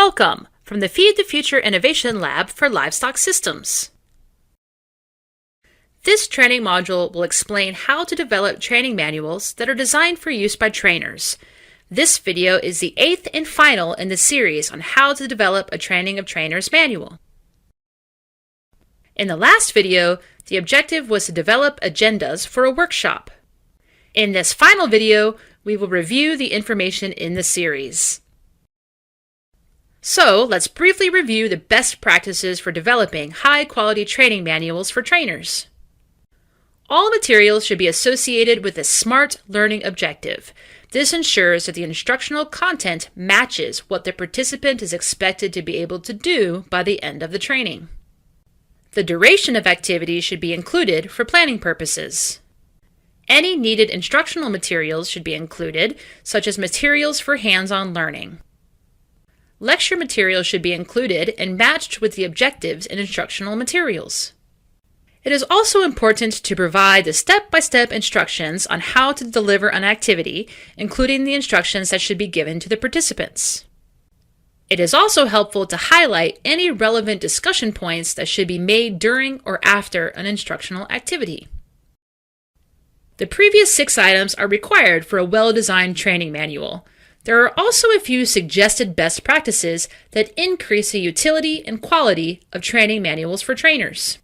Welcome from the Feed the Future Innovation Lab for Livestock Systems. This training module will explain how to develop training manuals that are designed for use by trainers. This video is the 8th and final in the series on how to develop a training of trainers manual. In the last video, the objective was to develop agendas for a workshop. In this final video, we will review the information in the series. So, let's briefly review the best practices for developing high-quality training manuals for trainers. All materials should be associated with a SMART learning objective. This ensures that the instructional content matches what the participant is expected to be able to do by the end of the training. The duration of activities should be included for planning purposes. Any needed instructional materials should be included, such as materials for hands-on learning. Lecture materials should be included and matched with the objectives and instructional materials. It is also important to provide the step-by-step instructions on how to deliver an activity, including the instructions that should be given to the participants. It is also helpful to highlight any relevant discussion points that should be made during or after an instructional activity. The previous 6 items are required for a well-designed training manual. There are also a few suggested best practices that increase the utility and quality of training manuals for trainers.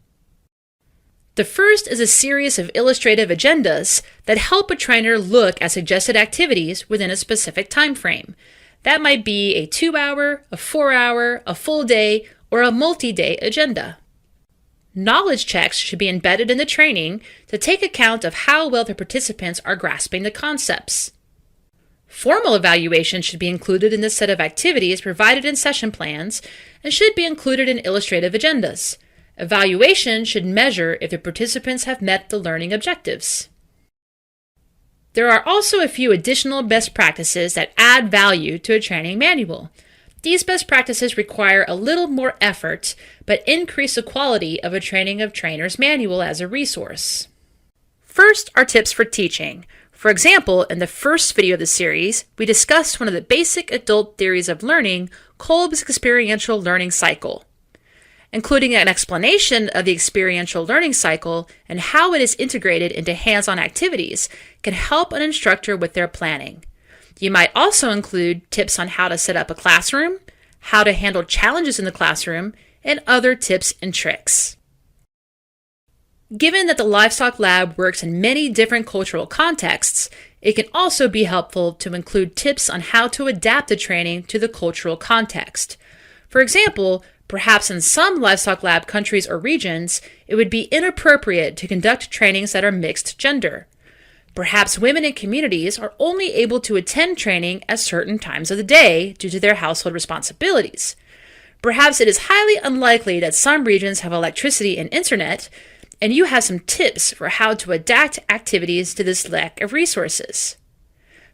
The first is a series of illustrative agendas that help a trainer look at suggested activities within a specific time frame. That might be a 2-hour, a 4-hour, a full day, or a multi-day agenda. Knowledge checks should be embedded in the training to take account of how well the participants are grasping the concepts. Formal evaluation should be included in the set of activities provided in session plans and should be included in illustrative agendas. Evaluation should measure if the participants have met the learning objectives. There are also a few additional best practices that add value to a training manual. These best practices require a little more effort, but increase the quality of a training of trainers manual as a resource. First are tips for teaching. For example, in the first video of the series, we discussed one of the basic adult theories of learning, Kolb's experiential learning cycle. Including an explanation of the experiential learning cycle and how it is integrated into hands-on activities can help an instructor with their planning. You might also include tips on how to set up a classroom, how to handle challenges in the classroom, and other tips and tricks. Given that the Livestock Lab works in many different cultural contexts, it can also be helpful to include tips on how to adapt the training to the cultural context. For example, perhaps in some Livestock Lab countries or regions, it would be inappropriate to conduct trainings that are mixed gender. Perhaps women in communities are only able to attend training at certain times of the day due to their household responsibilities. Perhaps it is highly unlikely that some regions have electricity and internet, and you have some tips for how to adapt activities to this lack of resources.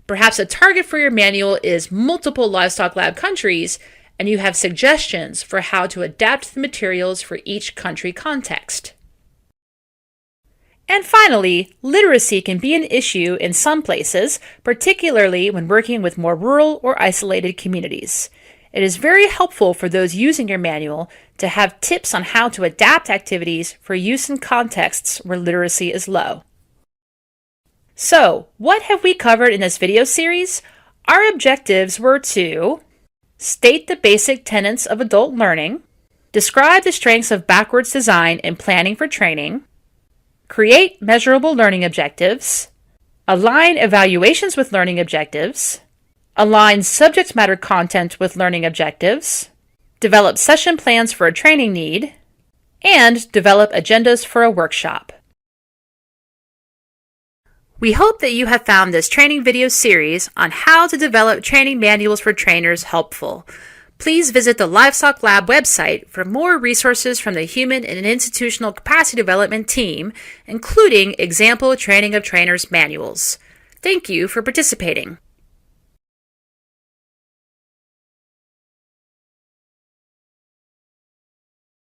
Perhaps a target for your manual is multiple Livestock Lab countries, and you have suggestions for how to adapt the materials for each country context. And finally, literacy can be an issue in some places, particularly when working with more rural or isolated communities. It is very helpful for those using your manual to have tips on how to adapt activities for use in contexts where literacy is low. So, what have we covered in this video series? Our objectives were to state the basic tenets of adult learning, describe the strengths of backwards design and planning for training, create measurable learning objectives, align evaluations with learning objectives, align subject matter content with learning objectives, develop session plans for a training need, and develop agendas for a workshop. We hope that you have found this training video series on how to develop training manuals for trainers helpful. Please visit the Livestock Lab website for more resources from the Human and Institutional Capacity Development team, including example training of trainers manuals. Thank you for participating.